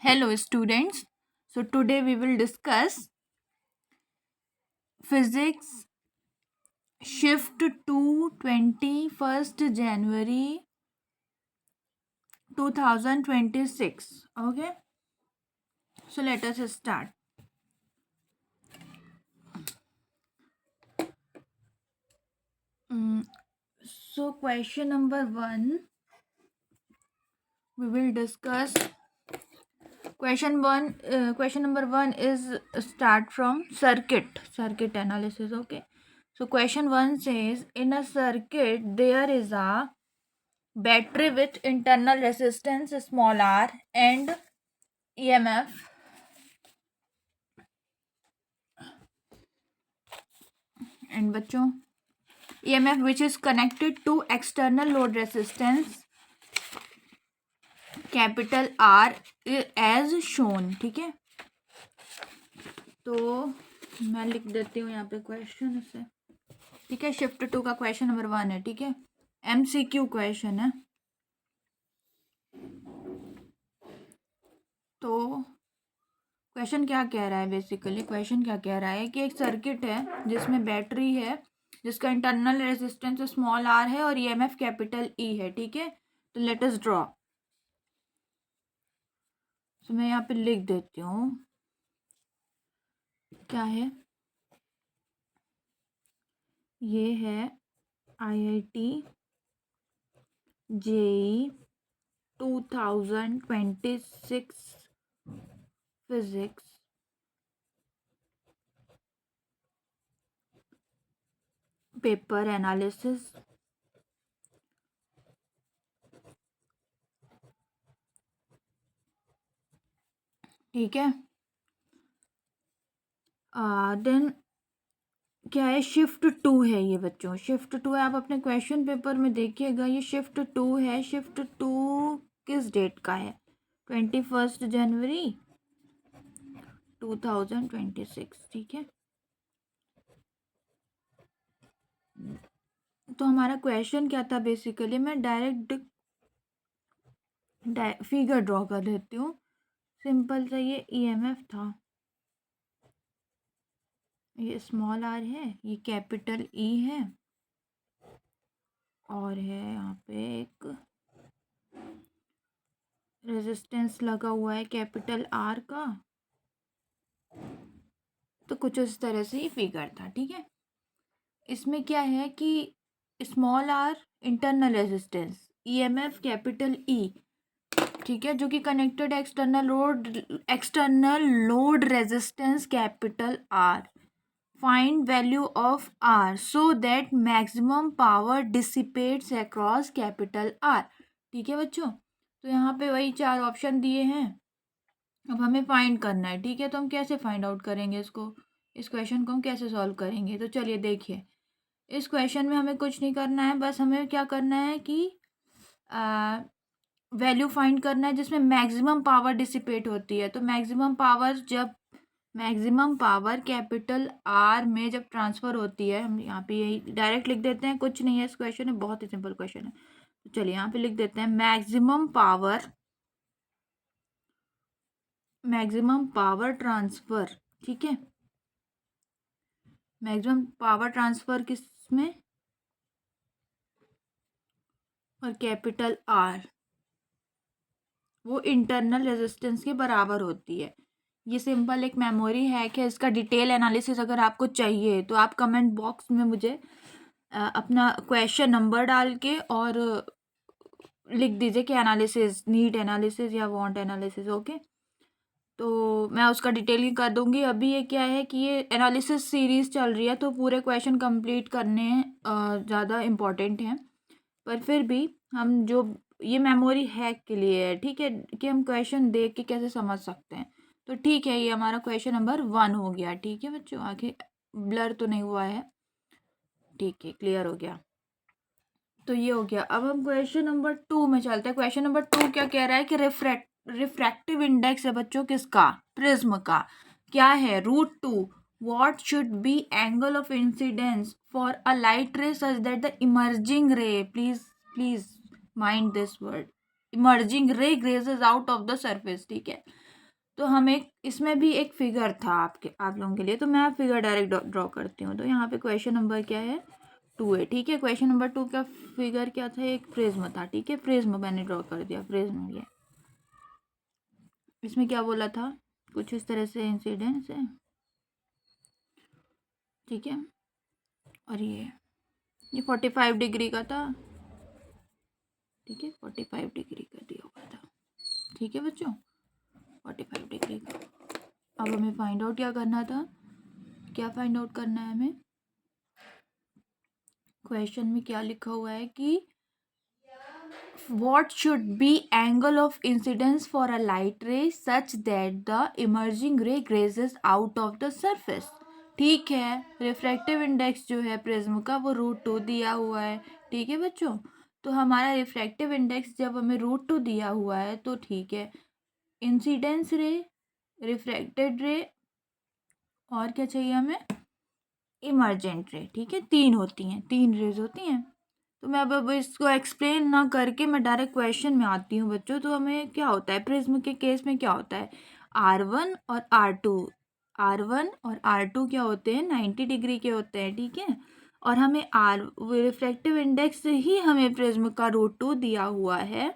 Hello students. So today we will discuss physics shift to 21st January 2026. Okay. So let us start. Mm, so question number 1 we will discuss. Question number 1 is start from circuit analysis. Okay. So question 1 says in a circuit there is a battery with internal resistance small r and EMF and बच्चों EMF which is connected to external load resistance capital R as shown. ठीक है, तो मैं लिख देती हूँ यहाँ पे क्वेश्चन से. ठीक है, शिफ्ट 2 का क्वेश्चन नंबर 1 है. ठीक है, MCQ क्वेश्चन है. तो क्वेश्चन क्या कह रहा है, बेसिकली क्वेश्चन क्या कह रहा है कि एक सर्किट है जिसमें बैटरी है जिसका इंटरनल रेजिस्टेंस स्मॉल r है और EMF कैपिटल E है. ठीक है, तो लेट अस ड्रॉ. तो मैं यहाँ पे लिख देती हूँ क्या है. ये है IIT JEE 2026 physics paper analysis. ठीक है, देन क्या है, शिफ्ट 2 है ये बच्चों, शिफ्ट 2 है. आप अपने क्वेश्चन पेपर में देखिएगा, ये शिफ्ट 2 है. शिफ्ट 2 किस डेट का है? 21 जनवरी 2026. ठीक है, तो हमारा क्वेश्चन क्या था, बेसिकली मैं डायरेक्ट फिगर ड्रॉ कर देती हूँ. सिंपल सा ये EMF था, ये स्मॉल r है, ये कैपिटल E है और है यहाँ पे एक रेजिस्टेंस लगा हुआ है कैपिटल R का. तो कुछ इस तरह से ही फिगर था. ठीक है, इसमें क्या है कि small r internal resistance, EMF capital E. ठीक है, जो कि connected external load resistance capital R. Find value of R so that maximum power dissipates across capital R. ठीक है बच्चों, तो यहाँ पे वही 4 ऑप्शन दिए हैं. अब हमें फाइंड करना है. ठीक है, तो हम कैसे फाइंड आउट करेंगे इसको, इस क्वेश्चन को हम कैसे सॉल्व करेंगे? तो चलिए देखिए, इस क्वेश्चन में हमें कुछ नहीं करना है, बस हमें क्या करना है कि वैल्यू फाइंड करना है जिसमें मैक्सिमम पावर डिसिपेट होती है. तो मैक्सिमम पावर कैपिटल R में जब ट्रांसफ़र होती है, हम यहाँ पे यही डायरेक्ट लिख देते हैं, कुछ नहीं है इस क्वेश्चन में, बहुत ही सिंपल क्वेश्चन है. तो चलिए यहाँ पे लिख देते हैं मैक्सिमम पावर ट्रांसफ़र. ठीक है, मैक्सिमम पावर ट्रांसफ़र किस में, और कैपिटल R वो इंटरनल रेजिस्टेंस के बराबर होती है. ये सिंपल एक मेमोरी हैक है. इसका डिटेल एनालिसिस अगर आपको चाहिए तो आप कमेंट बॉक्स में मुझे अपना क्वेश्चन नंबर डाल के और लिख दीजिए कि एनालिसिस, नीड एनालिसिस या वांट एनालिसिस. ओके, तो मैं उसका डिटेलिंग कर दूंगी. अभी ये क्या है कि ये एनालिसिस सीरीज़ चल रही है, तो पूरे क्वेश्चन कंप्लीट करने ज़्यादा इम्पोर्टेंट हैं. पर फिर भी हम जो ये मेमोरी हैक के लिए है, ठीक है, कि हम क्वेश्चन देख के कैसे समझ सकते हैं. तो ठीक है, ये हमारा क्वेश्चन नंबर 1 हो गया. ठीक है बच्चों, आगे ब्लर तो नहीं हुआ है. ठीक है, क्लियर हो गया. तो ये हो गया. अब हम क्वेश्चन नंबर 2 में चलते हैं. क्वेश्चन नंबर 2 क्या कह रहा है कि रिफ्रैक्टिव इंडेक्स है बच्चों किसका, प्रिज्म का. क्या है, √2. what should be angle of incidence for a light ray such that the emerging ray, please mind this word, emerging ray grazes out of the surface. ठीक है, तो हमें इसमें भी एक फिगर था आप लोगों के लिए, तो मैं फिगर डायरेक्ट ड्रॉ करती हूँ। तो यहाँ पे क्वेश्चन नंबर क्या है, 2 है, ठीक है। क्वेश्चन नंबर 2 का फिगर क्या था, एक प्रिज्म था, ठीक है। प्रिज्म मैंने ड्रॉ कर दिया, प्रिज्म ये। इसमें क्या बोला था, कुछ इस तरह से इंसिडेंस है, ठीक है। और ये 45 डिग्री का था, ठीक है, 45 डिग्री का दिया हुआ था, ठीक है बच्चों, 45 डिग्री का। अब हमें फाइंड आउट क्या करना था, क्या फाइंड आउट करना है हमें, क्वेश्चन में क्या लिखा हुआ है कि what should be angle of incidence for a light ray such that the emerging ray grazes out of the surface। ठीक है, रिफ्रैक्टिव इंडेक्स जो है प्रिज्म का वो √2 दिया हुआ है, ठीक है बच्चों। तो हमारा रिफ्रैक्टिव इंडेक्स जब हमें √2 दिया हुआ है तो ठीक है, इंसिडेंस रे, रिफ्रैक्टेड रे, और क्या चाहिए हमें, इमर्जेंट रे, ठीक है। 3 होती हैं, 3 रेज होती हैं। तो मैं अब इसको एक्सप्लेन ना करके मैं डायरेक्ट क्वेश्चन में आती हूँ बच्चों। तो हमें क्या होता है प्रिज्म के केस में, क्या होता है, R1 और R2, R1 और R2 क्या होते हैं, 90 डिग्री के होते हैं, ठीक है। और हमें रिफ्रैक्टिव इंडेक्स ही हमें प्रिज्म का √2 दिया हुआ है।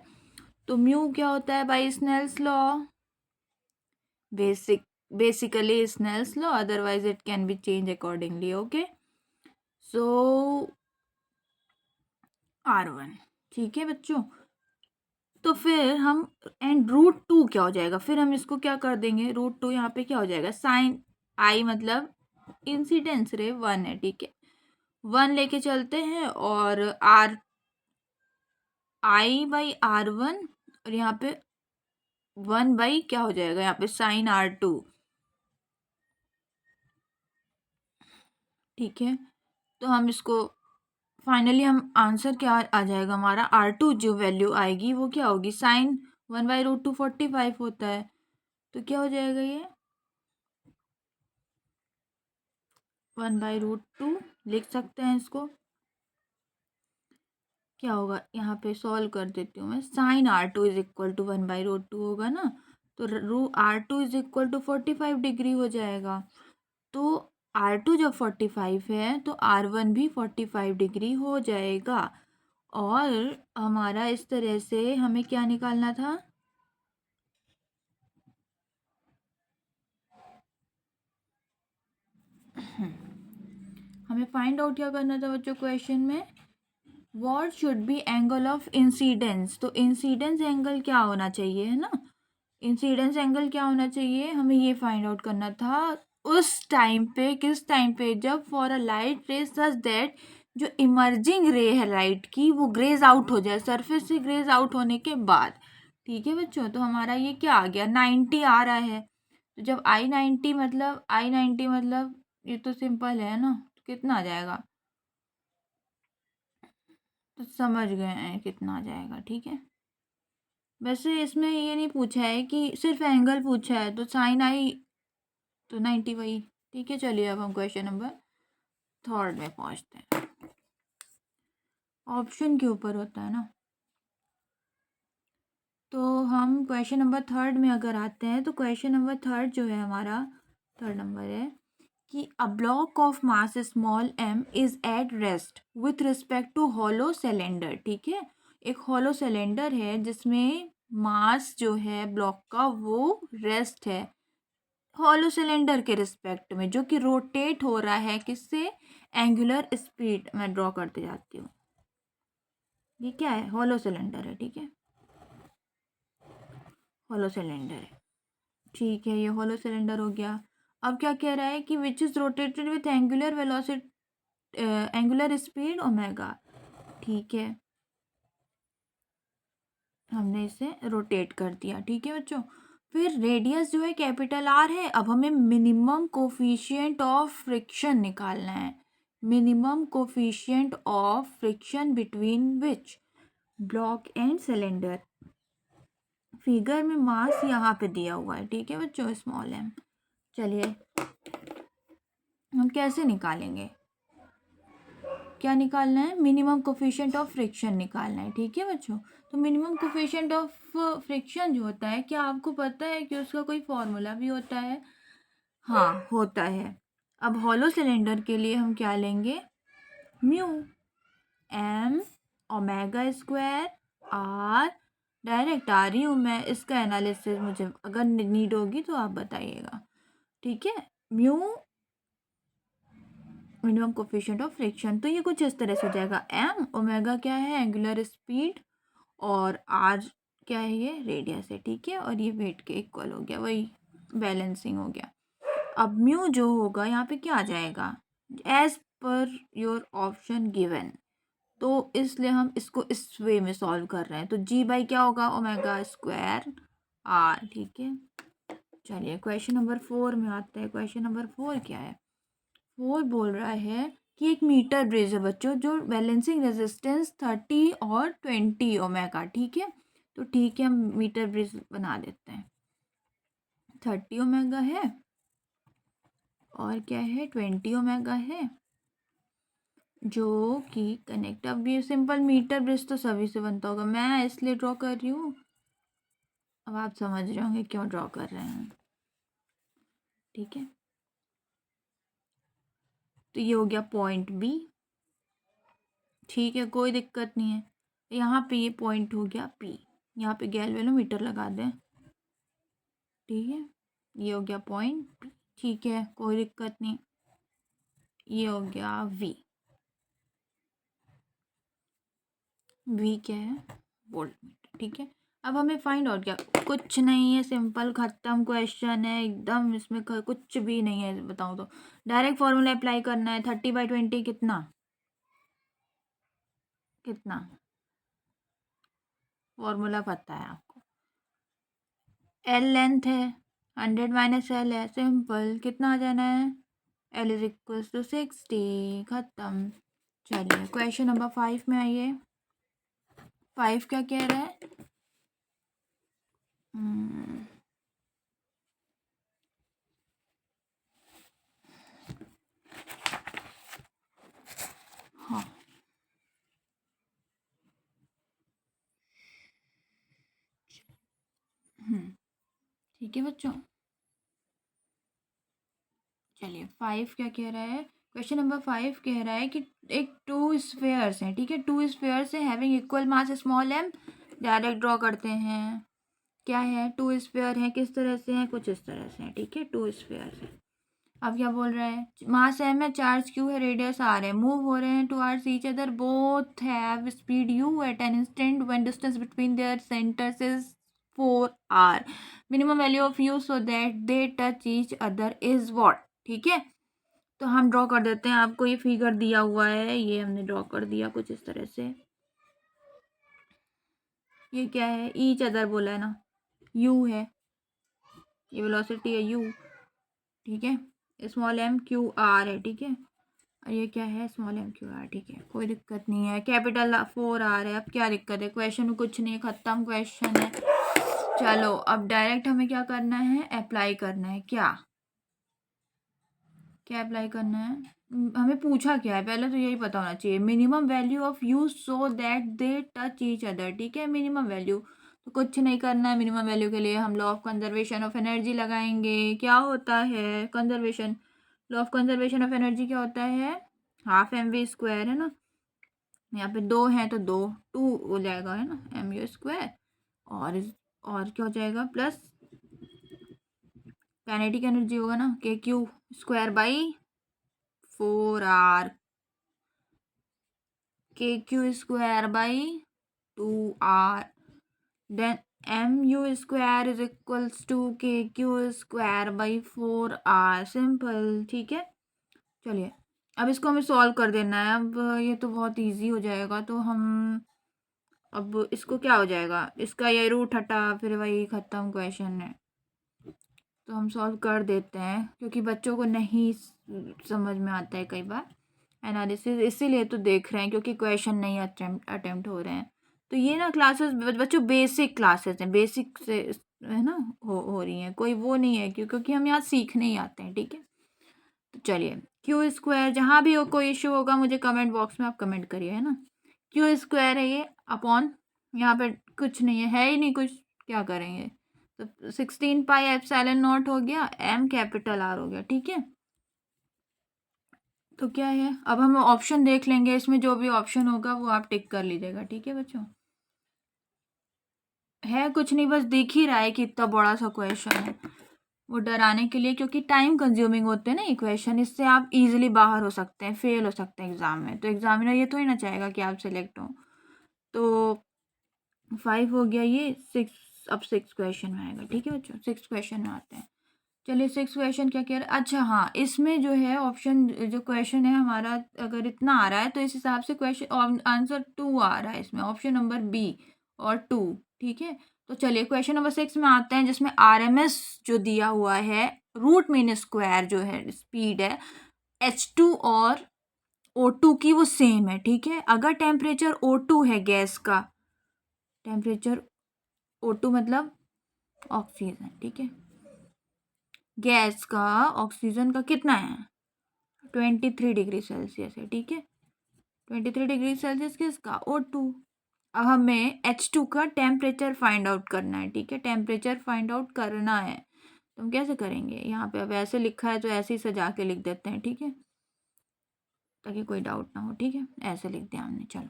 तो म्यू क्या होता है by Snell's law, basically Snell's law, otherwise it can be change accordingly, okay. So R1, ठीक है बच्चों। तो फिर हम √2 क्या हो जाएगा, फिर हम इसको क्या कर देंगे, √2 यहाँ पे क्या हो जाएगा, साइन आई, मतलब इंसिडेंस रे 1 है, ठीक है। 1 लेके चलते हैं और I/R1, और यहाँ पे 1 बाई क्या हो जाएगा, यहाँ पे साइन R2, ठीक है। तो हम इसको फाइनली हम आंसर क्या आ जाएगा हमारा, R2 जो वैल्यू आएगी वो क्या होगी, साइन 1/√2 45 होता है। तो क्या हो जाएगा, ये 1/√2 लिख सकते हैं इसको। क्या होगा, यहाँ पे सॉल्व कर देती हूँ मैं, sign R2 is equal to 1/√2 होगा ना, तो R2 is equal to 45 degree हो जाएगा। तो R2 जब 45 है तो R1 भी 45 डिग्री हो जाएगा। और हमारा इस तरह से हमें क्या निकालना था, हमें फाइंड आउट क्या करना था बच्चों क्वेश्चन में, what should be angle of incidence. तो इंसिडेंस एंगल क्या होना चाहिए, है ना, इंसिडेंस एंगल क्या होना चाहिए, हमें ये फाइंड आउट करना था उस टाइम पे, किस टाइम पे, जब फॉर अ लाइट रे सच दैट जो इमर्जिंग रे है लाइट की वो ग्रेज आउट हो जाए, सरफेस से ग्रेज आउट होने के बाद, ठीक है बच्चों। तो हमारा ये क्या आ गया, 90 आ रहा है। तो जब I90 मतलब ये तो सिंपल है ना, तो कितना आ जाएगा, तो समझ गए हैं कितना आ जाएगा, ठीक है। वैसे इसमें ये नहीं पूछा है कि सिर्फ एंगल पूछा है, तो साइन आई तो 90 वही, ठीक है। चलिए अब हम क्वेश्चन नंबर 3 में पहुंचते हैं, ऑप्शन के ऊपर होता है ना। तो हम क्वेश्चन नंबर 3 में अगर आते हैं, तो क्वेश्चन नंबर 3 जो है हमारा 3 नंबर है कि a block of mass small m is at rest with respect to hollow cylinder, ठीक है। एक हॉलो सिलेंडर है जिसमें मास जो है ब्लॉक का वो रेस्ट है हॉलो सिलेंडर के रिस्पेक्ट में, जो कि रोटेट हो रहा है किससे, एंगुलर स्पीड। मैं ड्रॉ करते जाती हूँ, ये क्या है, हॉलो सिलेंडर है, ठीक है, हॉलो सिलेंडर है, ठीक है। ये हॉलो सिलेंडर हो गया। अब क्या कह रहा है कि which is rotated with angular velocity, angular speed omega, ठीक है। हमने इसे रोटेट कर दिया, ठीक है बच्चों। फिर रेडियस जो है कैपिटल R है। अब हमें मिनिमम कोफिशिएंट ऑफ फ्रिक्शन निकालना है, minimum coefficient of friction between which block and cylinder. Figure में मास यहाँ पे दिया हुआ है, ठीक है बच्चों, स्मॉल m। चलिए हम कैसे निकालेंगे, क्या निकालना है, मिनिमम कोफिशिएंट ऑफ फ्रिक्शन निकालना है, ठीक है बच्चों। तो मिनिमम कोफिशिएंट ऑफ फ्रिक्शन जो होता है, क्या आपको पता है कि उसका कोई फॉर्मूला भी होता है? हाँ होता है। अब हॉलो सिलेंडर के लिए हम क्या लेंगे, mu M omega square r, direct आ रही हूँ मैं, इसका एनालिसिस मुझे अगर नीड होगी तो आप बताइएगा, ठीक है। Mu minimum coefficient of friction, तो ये कुछ इस तरह से हो जाएगा, एम ओमेगा क्या है, एंगुलर स्पीड, और आर क्या है, ये रेडियस है, ठीक है, और ये वेट के इक्वल हो गया, वही बैलेंसिंग हो गया। अब म्यू जो होगा यहाँ पे क्या आ जाएगा, as per your option given, तो इसलिए हम इसको इस वे में सॉल्व कर रहे हैं, तो जी बाई क्या होगा, ओमेगा स्क्वायर आर, ठीक है। चलिए क्वेश्चन नंबर 4 में आते हैं। क्वेश्चन नंबर 4 क्या है, 4 बोल रहा है कि एक मीटर ब्रिज है बच्चों, जो बैलेंसिंग रेजिस्टेंस 30 और 20 ओमेगा, ठीक है। तो ठीक है, हम मीटर ब्रिज बना देते हैं। 30 ओमेगा है और क्या है, 20 ओमेगा है, जो कि कनेक्ट, अब ये सिंपल मीटर ब्रिज तो सभी से बनता होगा, मैं इसलिए ड्रॉ कर रही हूँ, अब आप समझ रहे होंगे क्यों ड्रॉ कर रहे हैं, ठीक है। तो ये हो गया पॉइंट बी, ठीक है, कोई दिक्कत नहीं है। यहाँ पे ये पॉइंट हो गया पी, यहाँ पे गैल्वेनोमीटर लगा दें, ठीक है। ये हो गया पॉइंट पी, ठीक है, कोई दिक्कत नहीं। ये हो गया वी, वी क्या है, वोल्टमीटर, ठीक है। अब हमें फाइंड आउट क्या, कुछ नहीं है, सिंपल खत्म क्वेश्चन है एकदम, इसमें कुछ भी नहीं है, बताऊँ तो डायरेक्ट फॉर्मूला अप्लाई करना है। 30/20 कितना, कितना फॉर्मूला पता है आपको, एल लेंथ है, 100 माइनस एल है, सिंपल, कितना आ जाना है, एल इज इक्वल टू 60, खत्म। चलिए क्वेश्चन नंबर 5 में आइए। 5 क्या कह रहा है, हाँ ठीक है बच्चों। चलिए 5 क्या कह रहा है, क्वेश्चन नंबर 5 कह रहा है कि एक टू स्फेयर्स हैं, ठीक है, टू स्फेयर्स हैं having equal mass small m, direct draw करते हैं। क्या है, टू स्फेयर हैं, किस तरह से हैं, कुछ इस तरह से हैं, ठीक है, टू स्फेयर्स हैं। अब क्या बोल रहा है, मास एम है, चार्ज क्यू है, रेडियस आर है, मूव हो रहे हैं towards each other, both have speed u at an instant when distance between their centres is 4r, minimum value of u so that they touch each other is what, ठीक है। तो हम draw कर देते हैं, आपको ये फिगर दिया हुआ है, ये हमने ड्रॉ कर दिया कुछ इस तरह से। ये क्या है, ईच अदर बोला है ना, यू है, ये वेलोसिटी है यू, ठीक है, स्मॉल एम क्यू आर है, ठीक है, और ये क्या है, स्मॉल एम क्यू आर, ठीक है, कोई दिक्कत नहीं है। कैपिटल 4 आर है, अब क्या दिक्कत है, क्वेश्चन में कुछ नहीं, खत्म क्वेश्चन है। चलो अब डायरेक्ट हमें क्या करना है, अप्लाई करना है, क्या क्या अप्लाई करना है, हमें पूछा क्या है, पहले तो यही पता होना चाहिए, minimum value of u so that they touch each other, ठीक है, मिनिमम वैल्यू, तो कुछ नहीं करना है, मिनिमम वैल्यू के लिए हम law of conservation of energy लगाएंगे। क्या होता है conservation, law of conservation of energy क्या होता है, हाफ एम वी स्क्वायर है ना, यहाँ पे 2 हैं तो 2 2 हो जाएगा, है ना, एम यू स्क्वायर, और क्या हो जाएगा, प्लस काइनेटिक एनर्जी होगा ना, के q square by 4r, k q square by 2r, then m u square is equals to k q square by 4r, simple, ठीक है। चलिए अब इसको हमें सॉल्व कर देना है, अब ये तो बहुत इजी हो जाएगा, तो हम अब इसको क्या हो जाएगा, इसका ये रूट हटा, फिर वही ख़त्म क्वेश्चन है, तो हम सॉल्व कर देते हैं, क्योंकि बच्चों को नहीं समझ में आता है कई बार एनालिसिस, इसीलिए तो देख रहे हैं, क्योंकि क्वेश्चन नहीं अटेम्प्ट हो रहे हैं। तो ये ना क्लासेस बच्चों बेसिक क्लासेस हैं, बेसिक से है ना, हो रही हैं, कोई वो नहीं है, क्योंकि हम यहाँ सीखने ही आते हैं, ठीक है। तो चलिए, क्यू स्क्वायर, जहाँ भी हो कोई इशू होगा मुझे कमेंट बॉक्स में आप कमेंट करिए, है ना। क्यू स्क्वायर है ये अपॉन, यहाँ पे कुछ नहीं है ही नहीं कुछ, क्या करेंगे, तो 16 पाई एप्सिलॉन नॉट हो गया, एम कैपिटल आर हो गया, ठीक है। तो क्या है, अब हम ऑप्शन देख लेंगे, इसमें जो भी ऑप्शन होगा वो आप टिक कर लीजिएगा, ठीक है बच्चों। है कुछ नहीं, बस दिख ही रहा है कि इतना बड़ा सा क्वेश्चन है, वो डराने के लिए, क्योंकि टाइम कंज्यूमिंग होते हैं ना ये क्वेश्चन, इससे आप इजीली बाहर हो सकते हैं, फेल हो सकते हैं एग्जाम में, तो एग्जामिनर ये तो ही ना चाहेगा कि आप सिलेक्ट हो। तो 5 हो गया ये, 6, अब 6 क्वेश्चन में आएगा, ठीक है बच्चों, 6 क्वेश्चन में आते हैं। चलिए 6 क्वेश्चन क्या कह रहा है, अच्छा हाँ, इसमें जो है ऑप्शन, जो क्वेश्चन है हमारा, अगर इतना आ रहा है तो इस हिसाब से क्वेश्चन आंसर 2 आ रहा है इसमें, ऑप्शन नंबर बी और 2, ठीक है। तो चलिए क्वेश्चन नंबर 6 में आते हैं, जिसमें RMS जो दिया हुआ है, रूट मीन स्क्वायर जो है स्पीड है H2 और O2 की, वो सेम है, ठीक है। अगर टेम्परेचर O2 है गैस का, टेम्परेचर O2 मतलब ऑक्सीजन, ठीक है, गैस का ऑक्सीजन का कितना है, 23 डिग्री सेल्सियस है, ठीक है। 23 डिग्री सेल्सियस किसका, O2। अब हमें H2 का टेम्परेचर फाइंड आउट करना है, ठीक है, टेम्परेचर फाइंड आउट करना है, तो हम कैसे करेंगे, यहाँ पे अब ऐसे लिखा है तो ऐसे ही सजा के लिख देते हैं, ठीक है, ताकि कोई डाउट ना हो, ठीक है, ऐसे लिख दिया हमने। चलो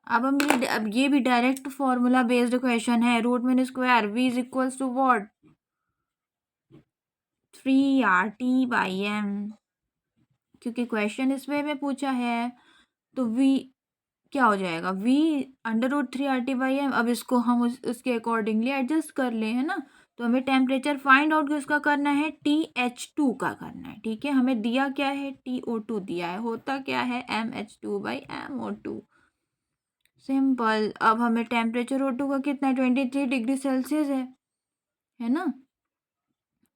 अब ये भी डायरेक्ट फॉर्मूला बेस्ड क्वेश्चन है, root mean square V is equals to what, 3RT/m, क्योंकि क्वेश्चन इस वे में पूछा है, तो V क्या हो जाएगा, V √3RT/m। अब इसको हम उसके अकॉर्डिंगली एडजस्ट कर ले, है ना। तो हमें टेम्परेचर फाइंड आउट किसका करना है, TH2 का करना है, ठीक है। हमें दिया क्या है, TO2 दिया है, होता क्या है MH2/MO2, सिंपल। अब हमें टेम्परेचर O2 का कितना है, 23 डिग्री सेल्सियस है ना।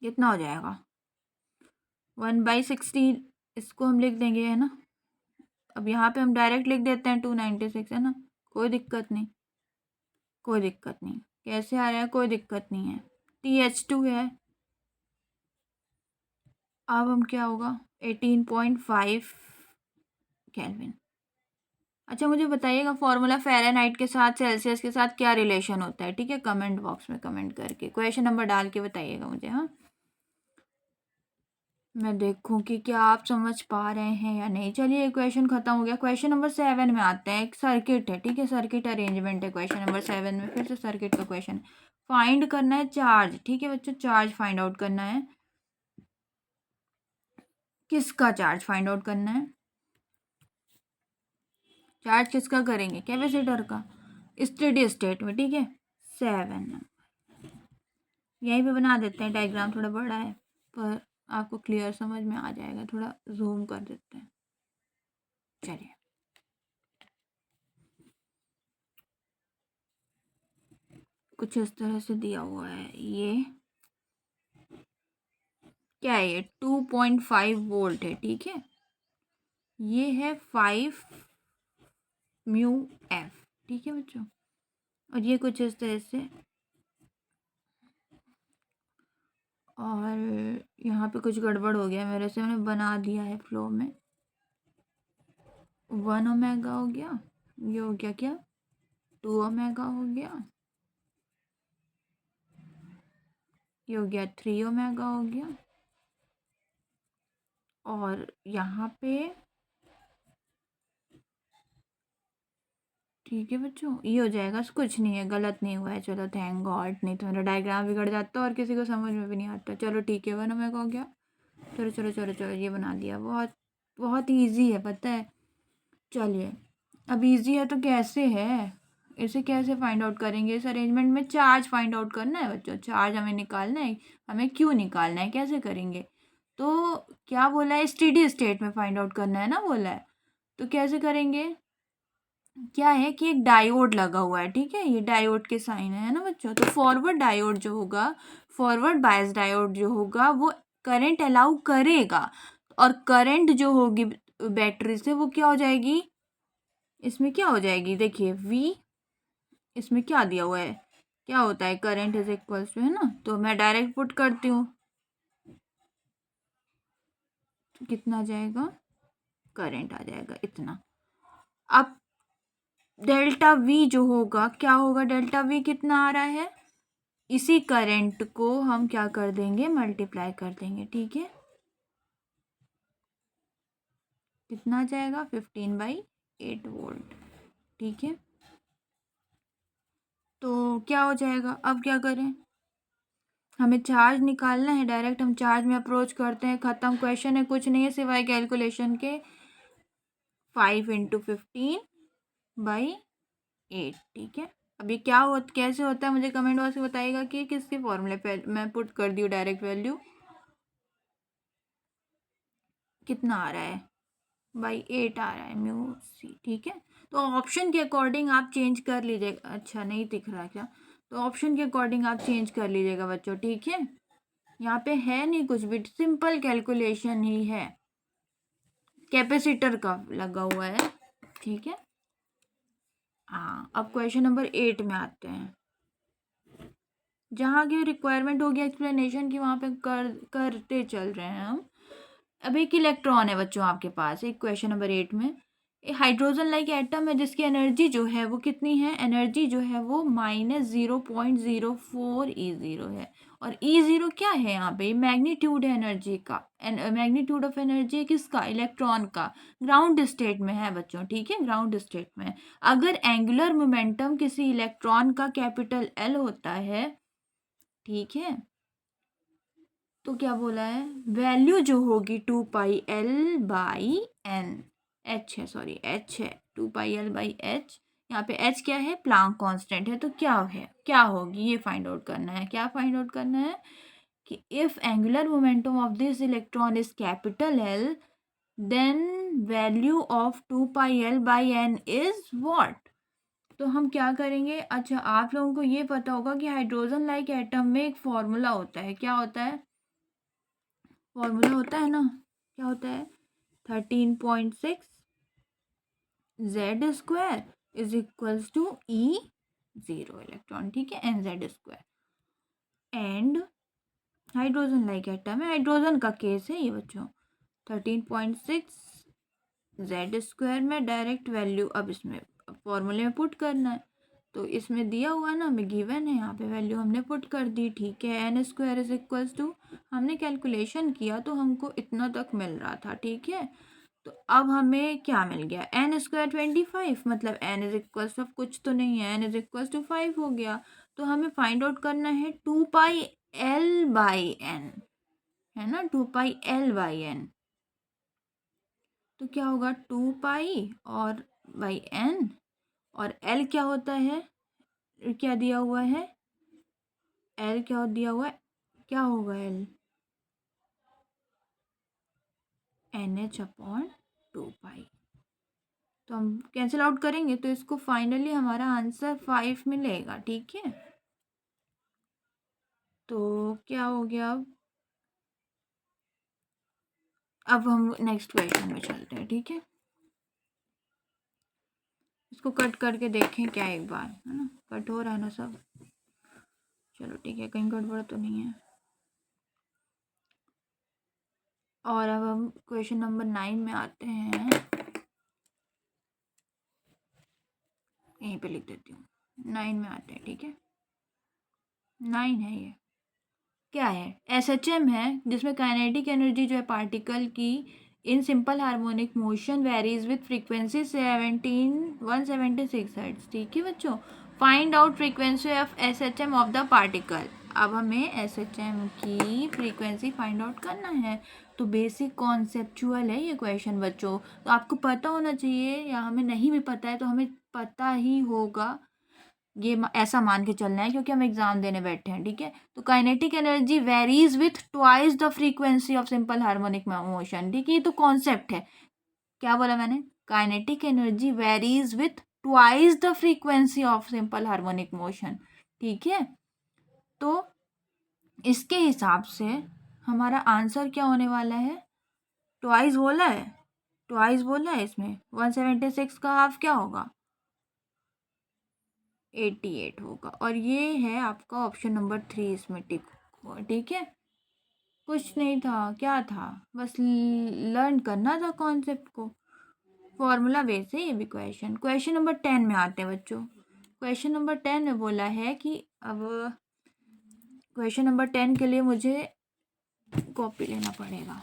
कितना हो जाएगा, 1/16, इसको हम लिख देंगे, है ना। अब यहाँ पे हम डायरेक्ट लिख देते हैं 296, है ना, कोई दिक्कत नहीं, कोई दिक्कत नहीं, कैसे आ रहा है कोई दिक्कत नहीं है, TH2 है। अब हम क्या होगा, 18.5 केल्विन। अच्छा मुझे बताइएगा फॉर्मूला फ़ारेनहाइट के साथ सेल्सियस के साथ क्या रिलेशन होता है, ठीक है, कमेंट बॉक्स में कमेंट करके क्वेश्चन नंबर डाल के बताइएगा मुझे, हाँ। मैं देखूं कि क्या आप समझ पा रहे हैं या नहीं। चलिए क्वेश्चन खत्म हो गया, क्वेश्चन नंबर 7 में आते हैं। एक सर्किट है, ठीक है, सर्किट अरेंजमेंट है क्वेश्चन नंबर 7 में, फिर से सर्किट का क्वेश्चन। फाइंड करना है चार्ज, ठीक है बच्चों, चार्ज फाइंड आउट करना है, किसका चार्ज फाइंड आउट करना है, चार्ज किसका करेंगे, कैपेसिटर का, स्टेडी स्टेट में, ठीक है। 7 यहीं पे बना देते हैं, डायग्राम थोड़ा बड़ा है पर आपको क्लियर समझ में आ जाएगा, थोड़ा जूम कर देते हैं। चलिए कुछ इस तरह से दिया हुआ है, ये क्या है, ये 2.5 वोल्ट है, ठीक है, ये है 5 μF, ठीक है बच्चों। और ये कुछ इस तरह से, और यहाँ पे कुछ गड़बड़ हो गया मेरे से, मैंने बना दिया है फ्लो में, 1 ओमेगा हो गया, ये हो गया क्या, 2 ओमेगा हो गया, ये हो गया 3 ओमेगा हो गया, और यहाँ पे, ठीक है बच्चों, ये हो जाएगा, कुछ नहीं है, गलत नहीं हुआ है, चलो थैंक गॉड, नहीं तो मेरा डायग्राम बिगड़ जाता और किसी को समझ में भी नहीं आता। चलो ठीक है, 1 ओमेगा हो गया, चलो चलो चलो चलो, ये बना दिया, बहुत बहुत ईजी है पता है। चलिए अब इजी है तो कैसे है, इसे कैसे फाइंड आउट करेंगे, इस अरेंजमेंट में चार्ज फाइंड आउट करना है बच्चों, चार्ज हमें निकालना है, हमें क्यों निकालना है, कैसे करेंगे, तो क्या बोला है, स्टेडी स्टेट में फाइंड आउट करना है ना बोला है, तो कैसे करेंगे, क्या है कि एक डायोड लगा हुआ है, ठीक है, ये डायोड के साइन है ना बच्चों। तो फॉरवर्ड डायोड जो होगा, फॉरवर्ड बायस डायोड जो होगा, वो करंट अलाउ करेगा, और करंट जो होगी बैटरी से, वो क्या हो जाएगी, इसमें क्या हो जाएगी, देखिए V, इसमें क्या दिया हुआ है, क्या होता है, करंट इज इक्वल्स टू, है ना, तो मैं डायरेक्ट पुट करती हूँ, कितना आ जाएगा, करंट आ जाएगा इतना। अब डेल्टा वी जो होगा, क्या होगा, डेल्टा वी कितना आ रहा है, इसी करंट को हम क्या कर देंगे, मल्टीप्लाई कर देंगे, ठीक है। कितना आ जाएगा, 15/8 वोल्ट, ठीक है। तो क्या हो जाएगा, अब क्या करें, हमें चार्ज निकालना है, डायरेक्ट हम चार्ज में अप्रोच करते हैं, ख़त्म, क्वेश्चन है कुछ नहीं है सिवाय कैलकुलेशन के। 5 × 15/8, ठीक है। अब ये क्या कैसे होता है, मुझे कमेंट बॉक्स में बताइएगा कि किसके फॉर्मूले पे मैं पुट कर दी हूँ डायरेक्ट वैल्यू। कितना आ रहा है, 8 आ रहा है म्यू सी, ठीक है। तो ऑप्शन के अकॉर्डिंग आप चेंज कर लीजिएगा, अच्छा नहीं दिख रहा क्या, तो ऑप्शन के अकॉर्डिंग आप चेंज कर लीजिएगा बच्चों, ठीक है। यहाँ पे है नहीं कुछ भी, सिंपल कैलकुलेशन ही है, कैपेसिटर का लगा हुआ है, ठीक है। हाँ, अब क्वेश्चन नंबर 8 में आते हैं। जहाँ की रिक्वायरमेंट होगी एक्सप्लेनेशन की, वहाँ पे करते चल रहे हैं हम। अब एक इलेक्ट्रॉन है बच्चों आपके पास, एक क्वेश्चन नंबर 8 में, हाइड्रोजन लाइक एटम है जिसकी एनर्जी जो है वो कितनी है, एनर्जी जो है वो -0.04 E0 है। और E0 क्या है, यहाँ पे मैग्नीट्यूड है एनर्जी का, मैग्नीट्यूड ऑफ एनर्जी किसका, इलेक्ट्रॉन का, ग्राउंड स्टेट में है बच्चों, ठीक है, ग्राउंड स्टेट में। अगर एंगुलर मोमेंटम किसी इलेक्ट्रॉन का कैपिटल L होता है, ठीक है, तो क्या बोला है, वैल्यू जो होगी 2πL/N, H है, सॉरी H है, 2πL/H, यहाँ पे H क्या है, प्लांक कांस्टेंट है, तो क्या है, क्या होगी, ये फाइंड आउट करना है, क्या फाइंड आउट करना है कि if angular momentum of this electron is capital L, then value of 2πL/N is what. तो हम क्या करेंगे, अच्छा आप लोगों को ये पता होगा कि हाइड्रोजन लाइक एटम में एक फॉर्मूला होता है, क्या होता है, फॉर्मूला होता है ना, क्या होता है, 13.6 Z² is equals to E0 electron, ठीक है, NZ²। And hydrogen like atom है, हाइड्रोजन का केस है ये बच्चों, 13.6 Z² में डायरेक्ट वैल्यू अब इसमें फॉर्मूले में पुट करना है, तो इसमें दिया हुआ ना, हमें गिवन है, यहाँ पे वैल्यू हमने पुट कर दी, ठीक है। N² इज इक्वल्स टू, हमने कैलकुलेशन किया तो हमको इतना तक मिल रहा था, ठीक है। तो अब हमें क्या मिल गया, N² 25, मतलब N इज इक्वल्स ऑफ कुछ तो नहीं है, N इज इक्वल्स टू 5 हो गया। तो हमें फाइंड आउट करना है 2πL/N, है ना, 2πL/N। तो क्या होगा, 2π और N, और L क्या होता है, क्या दिया हुआ है, L क्या दिया हुआ है, क्या होगा L, NH/2π। तो हम कैंसिल आउट करेंगे तो इसको फाइनली हमारा आंसर 5 मिलेगा, ठीक है। तो क्या हो गया, अब हम नेक्स्ट क्वेश्चन में चलते हैं, ठीक है। इसको कट करके देखें क्या एक बार, है ना, कट हो रहा है ना सब, चलो ठीक है, कहीं गड़बड़ तो नहीं है। और अब हम क्वेश्चन नंबर 9 में आते हैं, यहीं पे लिख देती हूँ, 9 में आते हैं, ठीक है, 9 है ये, क्या है, SHM है जिसमें काइनेटिक एनर्जी जो है पार्टिकल की in simple harmonic motion varies with frequency 176 hertz, ठीक है बच्चों। Find out frequency of SHM of the particle. अब हमें SHM की फ्रीक्वेंसी फाइंड आउट करना है, तो बेसिक कॉन्सेप्चुअल है ये क्वेश्चन बच्चों, तो आपको पता होना चाहिए, या हमें नहीं भी पता है तो हमें पता ही होगा, ये ऐसा मान के चलना है क्योंकि हम एग्जाम देने बैठे हैं, ठीक है। तो kinetic energy varies with twice the frequency of simple harmonic motion, ठीक है, ये तो कॉन्सेप्ट है, क्या बोला मैंने, kinetic energy varies with twice the frequency of simple harmonic motion, ठीक है। तो इसके हिसाब से हमारा आंसर क्या होने वाला है, ट्वाइस बोला है, ट्वाइस बोला है, इसमें 176 का हाफ क्या होगा, 88 होगा, और ये है आपका ऑप्शन नंबर 3, इसमें टिक हुआ, ठीक है। कुछ नहीं था, क्या था, बस लर्न करना था कॉन्सेप्ट को। फॉर्मूला वैसे ही भी क्वेश्चन नंबर 10 में आते हैं बच्चों। क्वेश्चन नंबर 10 में बोला है कि अब क्वेश्चन नंबर 10 के लिए मुझे कॉपी लेना पड़ेगा।